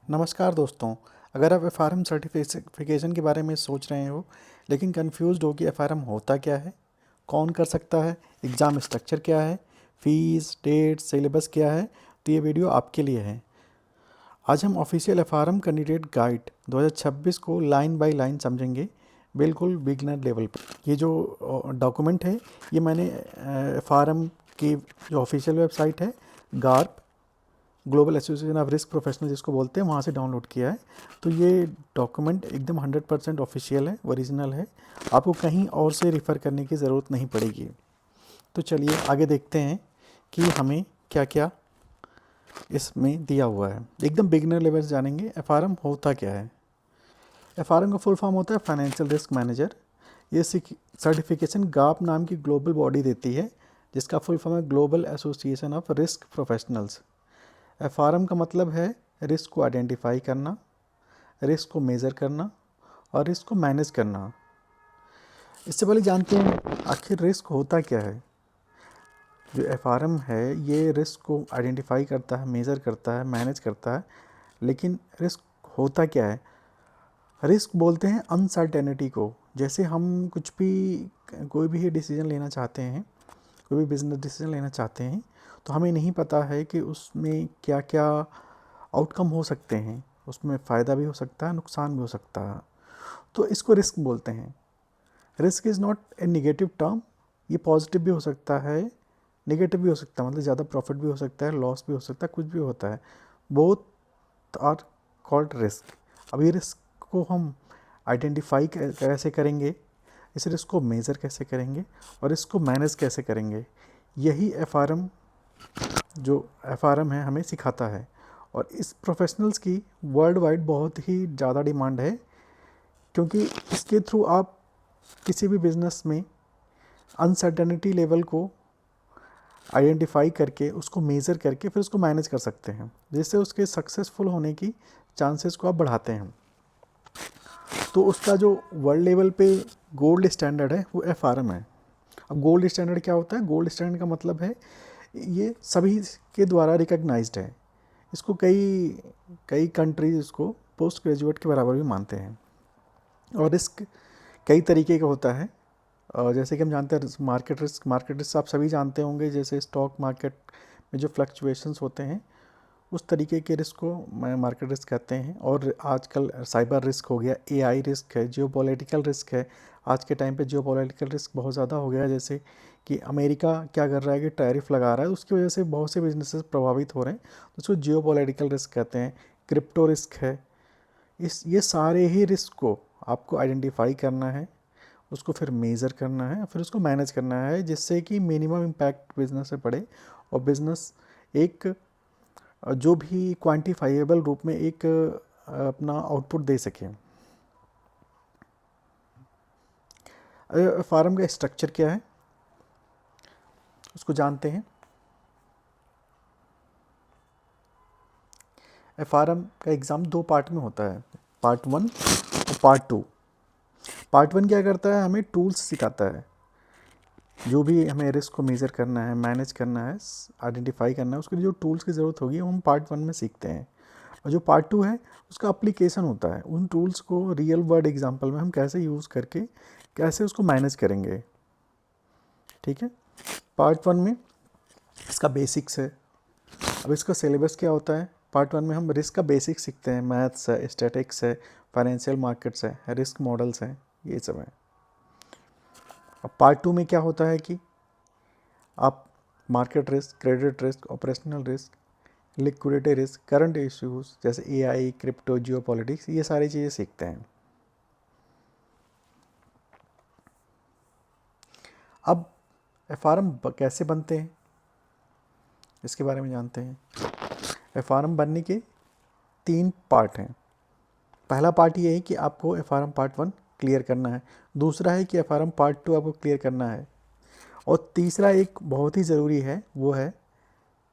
नमस्कार दोस्तों। अगर आप एफआरएम सर्टिफिकेशन के बारे में सोच रहे हो लेकिन कंफ्यूज्ड हो कि एफआरएम होता क्या है, कौन कर सकता है, एग्ज़ाम स्ट्रक्चर क्या है, फीस, डेट, सिलेबस क्या है, तो ये वीडियो आपके लिए है। आज हम ऑफिशियल एफआरएम कैंडिडेट गाइड 2026 को लाइन बाय लाइन समझेंगे, बिल्कुल बिगनर लेवल पर। ये जो डॉक्यूमेंट है ये मैंने एफआरएम की जो ऑफिशियल वेबसाइट है Garp, global association of risk professional जिसको बोलते हैं, वहाँ से डाउनलोड किया है। तो ये डॉक्यूमेंट एकदम 100% ऑफिशियल है, ओरिजिनल है, आपको कहीं और से रेफ़र करने की ज़रूरत नहीं पड़ेगी। तो चलिए आगे देखते हैं कि हमें क्या क्या इसमें दिया हुआ है। एकदम बिगिनर लेवल से जानेंगे एफआरएम होता क्या है। एफआरएम का फुल फॉर्म होता है फाइनेंशियल रिस्क मैनेजर। ये सर्टिफिकेशन गाप नाम की ग्लोबल बॉडी देती है, जिसका फुल फॉर्म है global association of risk professionals. FRM का मतलब है रिस्क को आइडेंटिफाई करना, रिस्क को मेज़र करना और रिस्क को मैनेज करना। इससे पहले जानते हैं आखिर रिस्क होता क्या है। जो एफआरएम है ये रिस्क को आइडेंटिफाई करता है, मेज़र करता है, मैनेज करता है, लेकिन रिस्क होता क्या है। रिस्क बोलते हैं अनसर्टेनिटी को। जैसे हम कोई भी डिसीजन लेना चाहते हैं, कोई भी बिजनेस डिसीजन लेना चाहते हैं, तो हमें नहीं पता है कि उसमें क्या क्या आउटकम हो सकते हैं, उसमें फ़ायदा भी हो सकता है, नुकसान भी हो सकता है, तो इसको रिस्क बोलते हैं। Risk is not a negative term. ये पॉजिटिव भी हो सकता है, निगेटिव भी हो सकता है, मतलब ज़्यादा प्रॉफिट भी हो सकता है, लॉस भी हो सकता है, कुछ भी होता है। Both are called risk. अब ये रिस्क को हम आइडेंटिफाई कैसे करेंगे, इस रिस्क को मेज़र कैसे करेंगे और इसको मैनेज कैसे करेंगे, यही एफआरएम है हमें सिखाता है। और इस प्रोफेशनल्स की वर्ल्ड वाइड बहुत ही ज़्यादा डिमांड है, क्योंकि इसके थ्रू आप किसी भी बिजनेस में अनसर्टेनिटी लेवल को आइडेंटिफाई करके, उसको मेज़र करके फिर उसको मैनेज कर सकते हैं, जिससे उसके सक्सेसफुल होने की चांसेस को आप बढ़ाते हैं। तो उसका जो वर्ल्ड लेवल पे गोल्ड स्टैंडर्ड है वो एफआरएम है। अब गोल्ड स्टैंडर्ड क्या होता है? गोल्ड स्टैंडर्ड का मतलब है ये सभी के द्वारा रिकग्नाइज्ड है। इसको कई कई कंट्रीज इसको पोस्ट ग्रेजुएट के बराबर भी मानते हैं। और रिस्क कई तरीके का होता है। जैसे कि हम जानते हैं मार्केट रिस्क आप सभी जानते होंगे। जैसे स्टॉक मार्केट में जो फ्लक्चुएशंस होते हैं, उस तरीके के रिस्क को मैं मार्केट रिस्क कहते हैं। और आजकल साइबर रिस्क हो गया, एआई रिस्क है, जियोपॉलिटिकल रिस्क है। आज के टाइम पे जियोपॉलिटिकल रिस्क बहुत ज़्यादा हो गया है। जैसे कि अमेरिका क्या कर रहा है कि टैरिफ लगा रहा है, उसकी वजह से बहुत से बिजनेसेस प्रभावित हो रहे हैं, तो उसको जियोपॉलिटिकल रिस्क कहते हैं। क्रिप्टो रिस्क है। ये सारे ही रिस्क को आपको आइडेंटिफाई करना है, उसको फिर मेज़र करना है, फिर उसको मैनेज करना है, जिससे कि मिनिमम इम्पैक्ट बिजनेस से पड़े और बिजनेस एक जो भी क्वांटिफाइएबल रूप में एक अपना आउटपुट दे सके। फार्म का स्ट्रक्चर क्या है उसको जानते हैं। एफआरएम का एग्ज़ाम दो पार्ट में होता है, पार्ट 1 और पार्ट 2। पार्ट 1 क्या करता है? हमें टूल्स सिखाता है, जो भी हमें रिस्क को मेज़र करना है, मैनेज करना है, आइडेंटिफाई करना है, उसके लिए जो टूल्स की ज़रूरत होगी वो हम पार्ट 1 में सीखते हैं। और जो पार्ट 2 है उसका अप्लीकेशन होता है। उन टूल्स को रियल वर्ल्ड एग्जांपल में हम कैसे यूज़ करके कैसे उसको मैनेज करेंगे। ठीक है। पार्ट 1 में इसका बेसिक्स है। अब इसका सिलेबस क्या होता है? पार्ट 1 में हम रिस्क का बेसिक्स सीखते हैं, मैथ्स है, स्टैटिक्स है, फाइनेंशियल मार्केट्स है, रिस्क मॉडल्स हैं, ये सब है। अब पार्ट 2 में क्या होता है कि आप market risk, credit risk, operational risk, liquidity risk, current issues जैसे एआई, क्रिप्टो, जियोपॉलिटिक्स, ये सारी चीज़ें सीखते हैं। अब एफआरएम कैसे बनते हैं इसके बारे में जानते हैं। एफआरएम बनने के 3 पार्ट हैं। पहला पार्ट ये है कि आपको एफआरएम पार्ट 1 क्लियर करना है। दूसरा है कि एफआरएम पार्ट 2 आपको क्लियर करना है। और तीसरा एक बहुत ही ज़रूरी है, वो है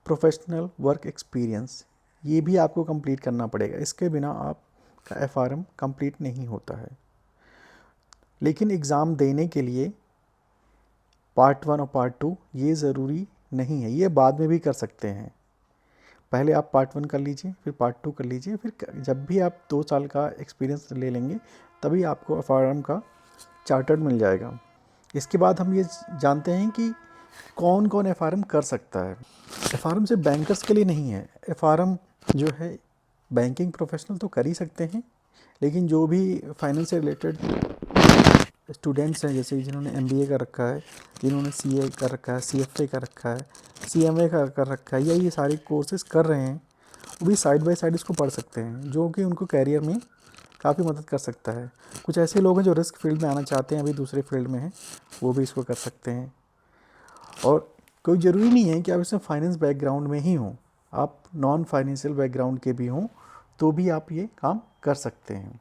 प्रोफेशनल वर्क एक्सपीरियंस। ये भी आपको कंप्लीट करना पड़ेगा, इसके बिना आपका एफआरएम कंप्लीट नहीं होता है। लेकिन एग्ज़ाम देने के लिए पार्ट 1 और पार्ट 2 ये ज़रूरी नहीं है, ये बाद में भी कर सकते हैं। पहले आप पार्ट 1 कर लीजिए, फिर पार्ट 2 कर लीजिए, फिर जब भी आप 2 साल का एक्सपीरियंस ले लेंगे तभी आपको एफआरएम का चार्टर्ड मिल जाएगा। इसके बाद हम ये जानते हैं कि कौन कौन एफआरएम कर सकता है। एफआरएम सिर्फ बैंकर्स के लिए नहीं है। एफआरएम जो है बैंकिंग प्रोफेशनल तो कर ही सकते हैं, लेकिन जो भी फाइनेंस से रिलेटेड स्टूडेंट्स हैं, जैसे जिन्होंने एमबीए कर रखा है, जिन्होंने सीए कर रखा है, सीएफए कर रखा है, सीएमए कर रखा है, या ये सारे कोर्सेज कर रहे हैं, वो भी साइड बाय साइड इसको पढ़ सकते हैं, जो कि उनको कैरियर में काफ़ी मदद कर सकता है। कुछ ऐसे लोग हैं जो रिस्क फील्ड में आना चाहते हैं, अभी दूसरे फील्ड में हैं, वो भी इसको कर सकते हैं। और कोई ज़रूरी नहीं है कि आप इसमें फाइनेंस बैकग्राउंड में ही हों, आप नॉन फाइनेंशियल बैकग्राउंड के भी हों तो भी आप ये काम कर सकते हैं।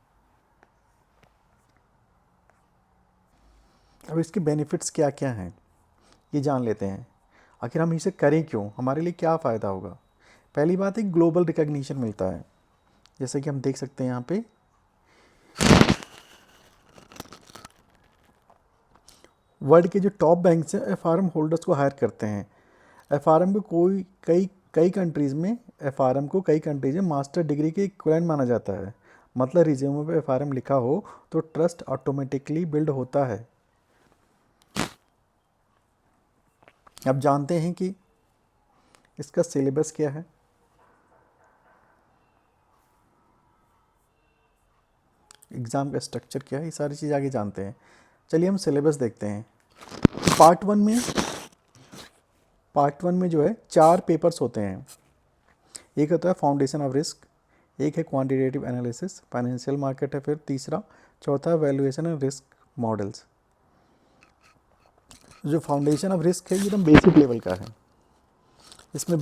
अब इसके बेनिफिट्स क्या क्या हैं ये जान लेते हैं। आखिर हम इसे करें क्यों, हमारे लिए क्या फ़ायदा होगा। पहली बात है, ग्लोबल रिकॉग्निशन मिलता है। जैसे कि हम देख सकते हैं यहाँ पे वर्ल्ड के जो टॉप बैंक्स हैं एफआरएम होल्डर्स को हायर करते हैं। एफआरएम को कई कंट्रीज़ में एफआरएम को कई कंट्रीज में मास्टर डिग्री के इक्विवेलेंट माना जाता है। मतलब रिज्यूमे पे एफआरएम लिखा हो तो ट्रस्ट ऑटोमेटिकली बिल्ड होता है। अब जानते हैं कि इसका सिलेबस क्या है। एग्ज़ाम का स्ट्रक्चर क्या है, ये सारी चीज़ आगे जानते हैं। चलिए हम सिलेबस देखते हैं। पार्ट वन में जो है 4 पेपर्स होते हैं। एक होता है फाउंडेशन ऑफ रिस्क, एक है क्वांटिटेटिव एनालिसिस, फाइनेंशियल मार्केट है, फिर तीसरा चौथा वैल्यूएशन एंड रिस्क मॉडल्स। जो फाउंडेशन ऑफ रिस्क है ये एकदम बेसिक लेवल का है। इसमें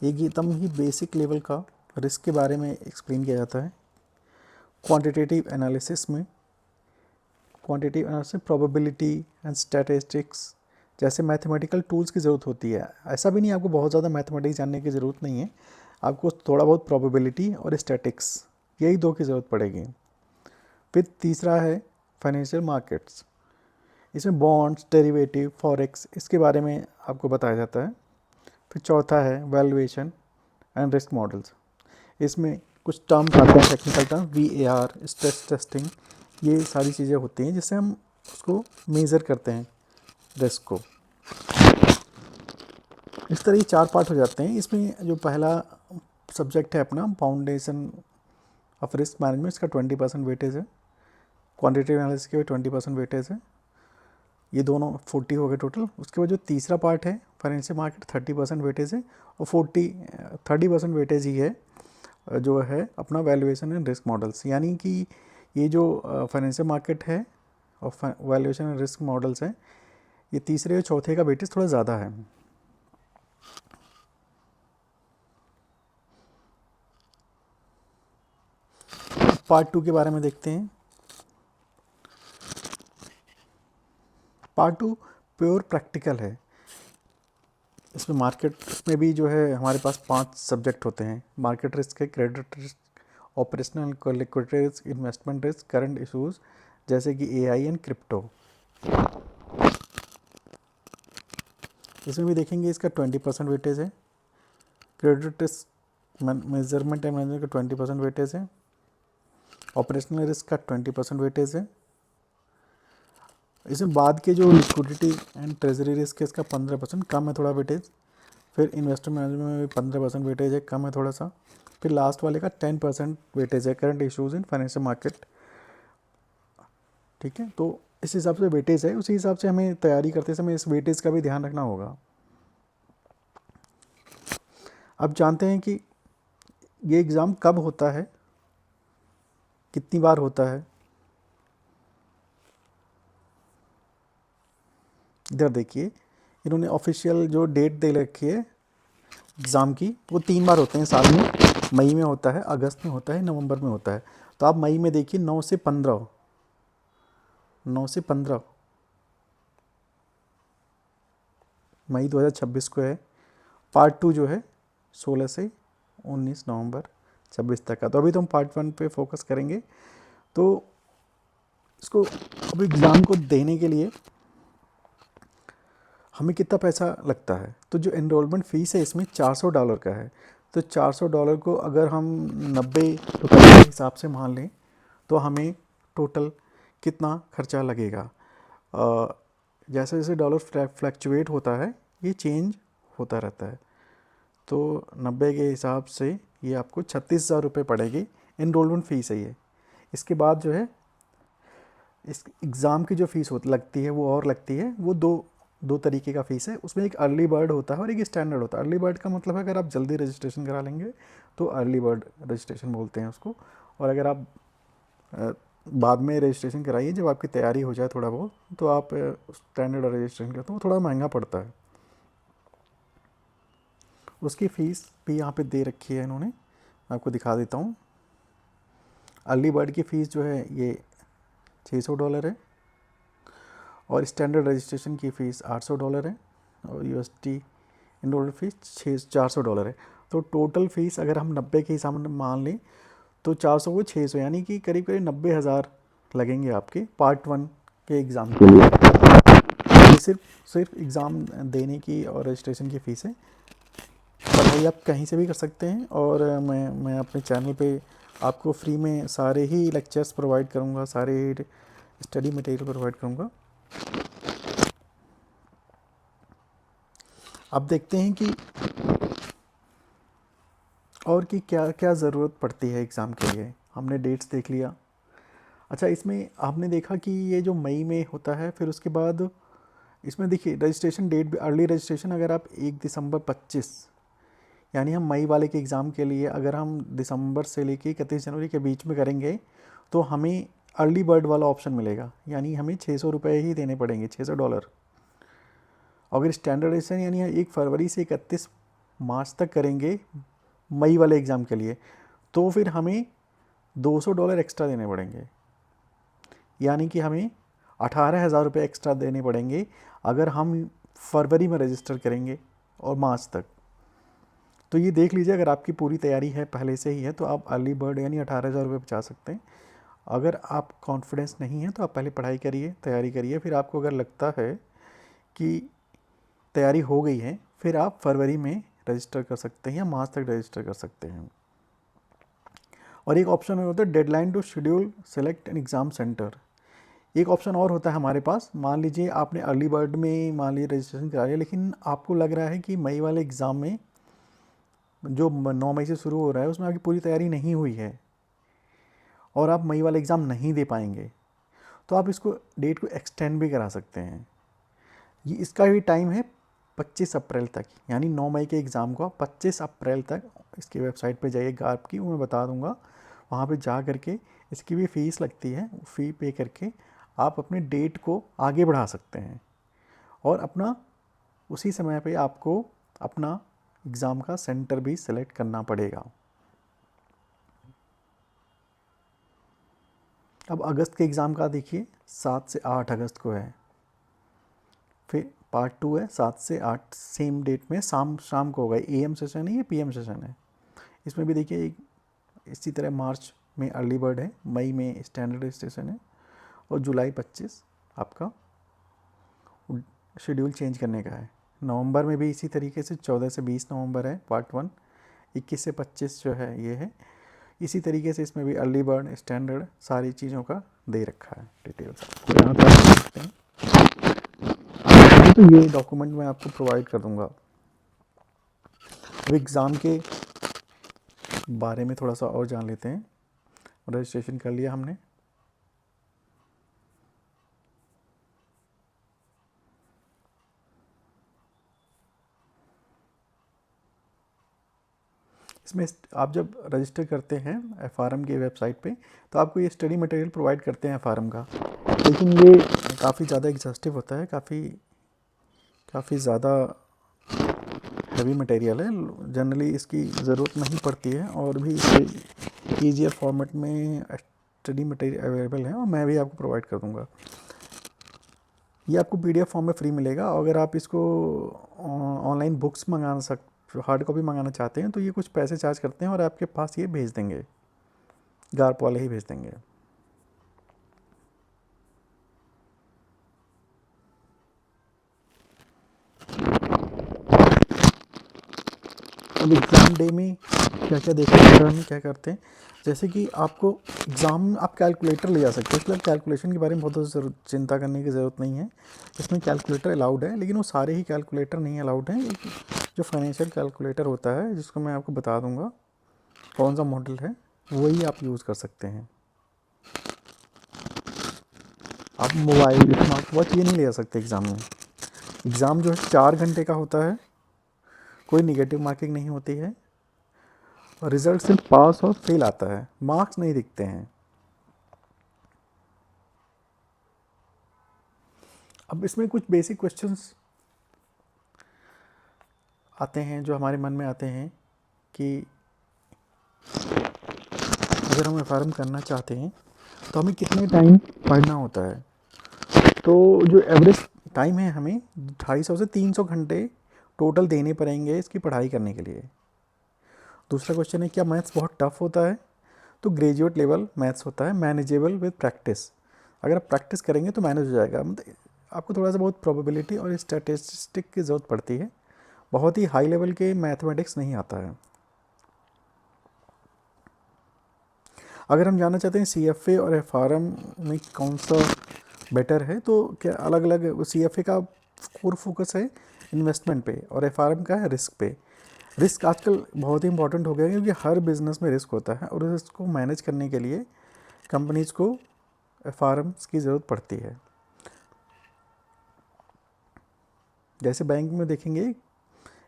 एकदम ही बेसिक लेवल का रिस्क के बारे में एक्सप्लेन किया जाता है। Quantitative analysis probability and statistics जैसे मैथमेटिकल टूल्स की ज़रूरत होती है। ऐसा भी नहीं आपको बहुत ज़्यादा मैथमेटिक्स जानने की ज़रूरत नहीं है, आपको थोड़ा बहुत प्रोबेबिलिटी और स्टैटिक्स, यही 2 की ज़रूरत पड़ेगी। फिर तीसरा है फाइनेंशियल मार्केट्स, इसमें बॉन्ड्स, डेरिवेटिव, फॉरेक्स, इसके बारे में आपको बताया जाता है। फिर चौथा है वैल्यूएशन एंड रिस्क मॉडल्स, इसमें कुछ टर्म्स आते हैं, technical term, VAR, stress testing, ये सारी चीज़ें होती हैं जिससे हम उसको मेज़र करते हैं रिस्क को। इस तरह ये 4 पार्ट हो जाते हैं। इसमें जो पहला सब्जेक्ट है अपना फाउंडेशन ऑफ रिस्क मैनेजमेंट, इसका 20% वेटेज है। क्वांटिटेटिव एनालिसिस के भी 20% वेटेज है। ये दोनों 40 हो गए टोटल। उसके बाद जो तीसरा पार्ट है फाइनेंशियल मार्केट, 30% वेटेज है, और 30% वेटेज ही है जो है अपना वैल्यूएशन एंड रिस्क मॉडल्स। यानी कि ये जो फाइनेंशियल मार्केट है और वैल्यूएशन एंड रिस्क मॉडल्स हैं, ये तीसरे और चौथे का वेटेज थोड़ा ज़्यादा है। पार्ट 2 के बारे में देखते हैं। पार्ट 2 प्योर प्रैक्टिकल है। इसमें मार्केट में भी जो है हमारे पास 5 सब्जेक्ट होते हैं। मार्केट रिस्क है, credit risk, operational liquidity risk, investment risk, current issues जैसे कि AI एंड क्रिप्टो। इसमें भी देखेंगे इसका 20% वेटेज है। Credit risk measurement and management का 20% वेटेज है। ऑपरेशनल रिस्क का 20% वेटेज है। इसमें बाद के जो लिक्विडिटी एंड ट्रेजरी रिस्क है इसका 15% कम है थोड़ा वेटेज। फिर इन्वेस्टमेंट मैनेजमेंट में भी 15% वेटेज है, कम है थोड़ा सा। फिर लास्ट वाले का 10% वेटेज है, current issues in financial market. ठीक है, तो इस हिसाब से वेटेज है, उसी हिसाब से हमें तैयारी करते समय इस वेटेज का भी ध्यान रखना होगा। अब जानते हैं कि ये एग्ज़ाम कब होता है, कितनी बार होता है। इधर देखिए, इन्होंने ऑफिशियल जो डेट दे रखी है एग्ज़ाम की, वो 3 बार होते हैं साल में। मई में होता है, अगस्त में होता है, नवंबर में होता है। तो आप मई में देखिए 9 से 15 मई 2026 को है। पार्ट 2 जो है 16 से 19 नवंबर 26 तक का। तो अभी तो हम पार्ट 1 पे फोकस करेंगे। तो इसको अब एग्ज़ाम को देने के लिए हमें कितना पैसा लगता है, तो जो एनरोलमेंट फ़ीस है इसमें $400 का है। तो $400 को अगर हम 90 रुपये के हिसाब से मान लें तो हमें टोटल कितना खर्चा लगेगा। जैसे जैसे डॉलर फ्लैक्चुएट होता है ये चेंज होता रहता है। तो 90 के हिसाब से ये आपको 36,000 रुपये पड़ेगी, एनरोलमेंट फ़ीस है ये। इसके बाद जो है इस एग्ज़ाम की जो फ़ीस होती लगती है वो और लगती है, वो दो तरीके का फ़ीस है। उसमें एक अर्ली बर्ड होता है और एक स्टैंडर्ड होता है। अर्ली बर्ड का मतलब है अगर आप जल्दी रजिस्ट्रेशन करा लेंगे तो अर्ली बर्ड रजिस्ट्रेशन बोलते हैं उसको। और अगर आप बाद में रजिस्ट्रेशन कराइए जब आपकी तैयारी हो जाए थोड़ा बहुत, तो आप स्टैंडर्ड रजिस्ट्रेशन करते हो, थोड़ा महंगा पड़ता है। उसकी फ़ीस भी यहाँ पे दे रखी है इन्होंने, मैं आपको दिखा देता हूँ। अर्ली बर्ड की फ़ीस जो है ये $600 है और स्टैंडर्ड रजिस्ट्रेशन की फ़ीस $800 है और USD इनरोल फीस $400 है। तो टोटल फ़ीस अगर हम 90 के हिसाब में मान लें तो 400 को 600 यानी कि करीब करीब 90,000 लगेंगे आपके पार्ट 1 के एग्ज़ाम के लिए। ये सिर्फ एग्ज़ाम देने की और रजिस्ट्रेशन की फ़ीस है। पढ़ाई आप कहीं से भी कर सकते हैं और मैं अपने चैनल पे आपको फ्री में सारे ही लेक्चर्स प्रोवाइड करूँगा, सारे स्टडी मटेरियल प्रोवाइड करूँगा। अब देखते हैं कि और कि क्या क्या ज़रूरत पड़ती है एग्ज़ाम के लिए। हमने डेट्स देख लिया। अच्छा, इसमें आपने देखा कि ये जो मई में होता है, फिर उसके बाद इसमें देखिए रजिस्ट्रेशन डेट भी, अर्ली रजिस्ट्रेशन अगर आप 1 दिसंबर 25 यानी हम मई वाले के एग्ज़ाम के लिए अगर हम दिसंबर से लेके 31 जनवरी के बीच में करेंगे तो हमें अर्ली बर्ड वाला ऑप्शन मिलेगा, यानी हमें $600 ही देने पड़ेंगे, $600। अगर स्टैंडर्ड रजिस्ट्रेशन यानी 1 फरवरी से 31 मार्च तक करेंगे मई वाले एग्ज़ाम के लिए तो फिर हमें $200 एक्स्ट्रा देने पड़ेंगे, यानी कि हमें 18,000 रुपये एक्स्ट्रा देने पड़ेंगे अगर हम फरवरी में रजिस्टर करेंगे और मार्च तक। तो ये देख लीजिए, अगर आपकी पूरी तैयारी है पहले से ही है तो आप अर्ली बर्ड यानी 18,000 रुपये बचा सकते हैं। अगर आप कॉन्फिडेंस नहीं है तो आप पहले पढ़ाई करिए, तैयारी करिए, फिर आपको अगर लगता है कि तैयारी हो गई है फिर आप फरवरी में रजिस्टर कर सकते हैं या मार्च तक रजिस्टर कर सकते हैं। और एक ऑप्शन होता है deadline to schedule select an exam centre. एक ऑप्शन और होता है हमारे पास, मान लीजिए आपने अर्ली बर्ड में मान लीजिए रजिस्ट्रेशन करा लिया लेकिन आपको लग रहा है कि मई वाले एग्ज़ाम में जो 9 मई से शुरू हो रहा है उसमें आपकी पूरी तैयारी नहीं हुई है और आप मई वाला एग्ज़ाम नहीं दे पाएंगे, तो आप इसको डेट को एक्सटेंड भी करा सकते हैं। ये इसका भी टाइम है 25 अप्रैल तक, यानी 9 मई के एग्ज़ाम को आप 25 अप्रैल तक इसकी वेबसाइट पे जाइए गार्प की, वो मैं बता दूंगा, वहाँ पे जा करके इसकी भी फ़ीस लगती है, फ़ी पे करके आप अपने डेट को आगे बढ़ा सकते हैं और अपना उसी समय पे आपको अपना एग्ज़ाम का सेंटर भी सेलेक्ट करना पड़ेगा। अब अगस्त के एग्ज़ाम का देखिए 7 से 8 अगस्त को है, फिर पार्ट 2 है 7 से 8 सेम डेट में, शाम शाम को होगा। AM सेशन है या PM सेशन है। इसमें भी देखिए इसी तरह मार्च में अर्ली बर्ड है, मई में स्टैंडर्ड रजिस्ट्रेशन है और जुलाई 25 आपका शेड्यूल चेंज करने का है। नवंबर में भी इसी तरीके से 14 से 20 नवंबर है पार्ट 1, 21 से 25 जो है ये है। इसी तरीके से इसमें भी अर्ली बर्ड स्टैंडर्ड सारी चीज़ों का दे रखा है डिटेल्स, आपको यहाँ पर देख सकते हैं। तो ये डॉक्यूमेंट मैं आपको प्रोवाइड कर दूंगा। अब एग्ज़ाम के बारे में थोड़ा सा और जान लेते हैं। रजिस्ट्रेशन कर लिया हमने, इसमें आप जब रजिस्टर करते हैं FRM की वेबसाइट पे तो आपको ये स्टडी मटेरियल प्रोवाइड करते हैं FRM का, लेकिन ये काफ़ी ज़्यादा एग्जॉस्टिव होता है, काफ़ी ज़्यादा हैवी मटेरियल है। जनरली इसकी ज़रूरत नहीं पड़ती है और भी इसे ईजियर फॉर्मेट में स्टडी मटेरियल अवेलेबल है और मैं भी आपको प्रोवाइड कर दूँगा। ये आपको PDF फॉर्म में फ्री मिलेगा। अगर आप इसको ऑनलाइन बुक्स मंगाना हार्ड कॉपी मंगाना चाहते हैं तो ये कुछ पैसे चार्ज करते हैं और आपके पास ये भेज देंगे, गार्प वाले ही भेज देंगे। अब एग्ज़ाम डे में क्या क्या देखते हैं, हम क्या करते हैं, जैसे कि आपको एग्ज़ाम आप कैलकुलेटर ले जा सकते हैं, इसलिए कैलकुलेशन के बारे में बहुत चिंता करने की ज़रूरत नहीं है। इसमें कैलकुलेटर अलाउड है, लेकिन वो सारे ही कैलकुलेटर नहीं अलाउड हैं। जो फाइनेंशियल कैलकुलेटर होता है, जिसको मैं आपको बता दूंगा कौन सा मॉडल है, वही आप यूज़ कर सकते हैं। आप मोबाइल, स्मार्ट वॉच ये नहीं ले जा सकते एग्ज़ाम में। एग्ज़ाम जो है 4 घंटे का होता है, कोई निगेटिव मार्किंग नहीं होती है, और रिज़ल्ट सिर्फ पास और फेल आता है, मार्क्स नहीं दिखते हैं। अब इसमें कुछ बेसिक क्वेश्चंस आते हैं जो हमारे मन में आते हैं कि अगर हम एफ करना चाहते हैं तो हमें कितने टाइम पढ़ना होता है। तो जो एवरेज टाइम है, हमें 250 से 300 घंटे टोटल देने पड़ेंगे इसकी पढ़ाई करने के लिए। दूसरा क्वेश्चन है, क्या मैथ्स बहुत टफ होता है? तो ग्रेजुएट लेवल मैथ्स होता है, मैनेजेबल विद प्रैक्टिस। अगर आप प्रैक्टिस करेंगे तो मैनेज हो जाएगा। मतलब आपको थोड़ा सा बहुत प्रोबेबिलिटी और स्टैटिस्टिक की ज़रूरत पड़ती है, बहुत ही हाई लेवल के मैथमेटिक्स नहीं आता है। अगर हम जानना चाहते हैं CFA और FRM में कौन सा बेटर है, तो क्या अलग अलग, CFA का कोर फोकस है इन्वेस्टमेंट पे और FRM का है रिस्क पे। रिस्क आजकल बहुत ही इंपॉर्टेंट हो गया है, क्योंकि हर बिजनेस में रिस्क होता है और इसको मैनेज करने के लिए कंपनीज को FRMs की ज़रूरत पड़ती है। जैसे बैंक में देखेंगे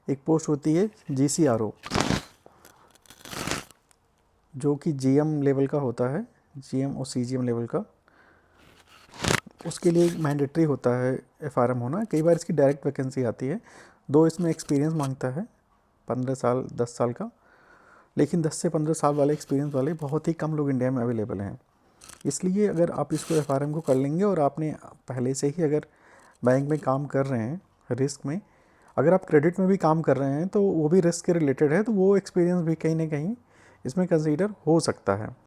एक पोस्ट होती है GCRO, जो कि GM लेवल का होता है, GM और CGM लेवल का। उसके लिए मैंडेटरी होता है FRM होना। कई बार इसकी डायरेक्ट वैकेंसी आती है, दो इसमें एक्सपीरियंस मांगता है 15 साल 10 साल का, लेकिन 10 से 15 साल वाले एक्सपीरियंस वाले बहुत ही कम लोग इंडिया में अवेलेबल हैं। इसलिए अगर आप इसको FRM को कर लेंगे और आपने पहले से ही अगर बैंक में काम कर रहे हैं रिस्क में, अगर आप क्रेडिट में भी काम कर रहे हैं तो वो भी रिस्क के रिलेटेड है, तो वो एक्सपीरियंस भी कहीं ना कहीं इसमें कंसीडर हो सकता है।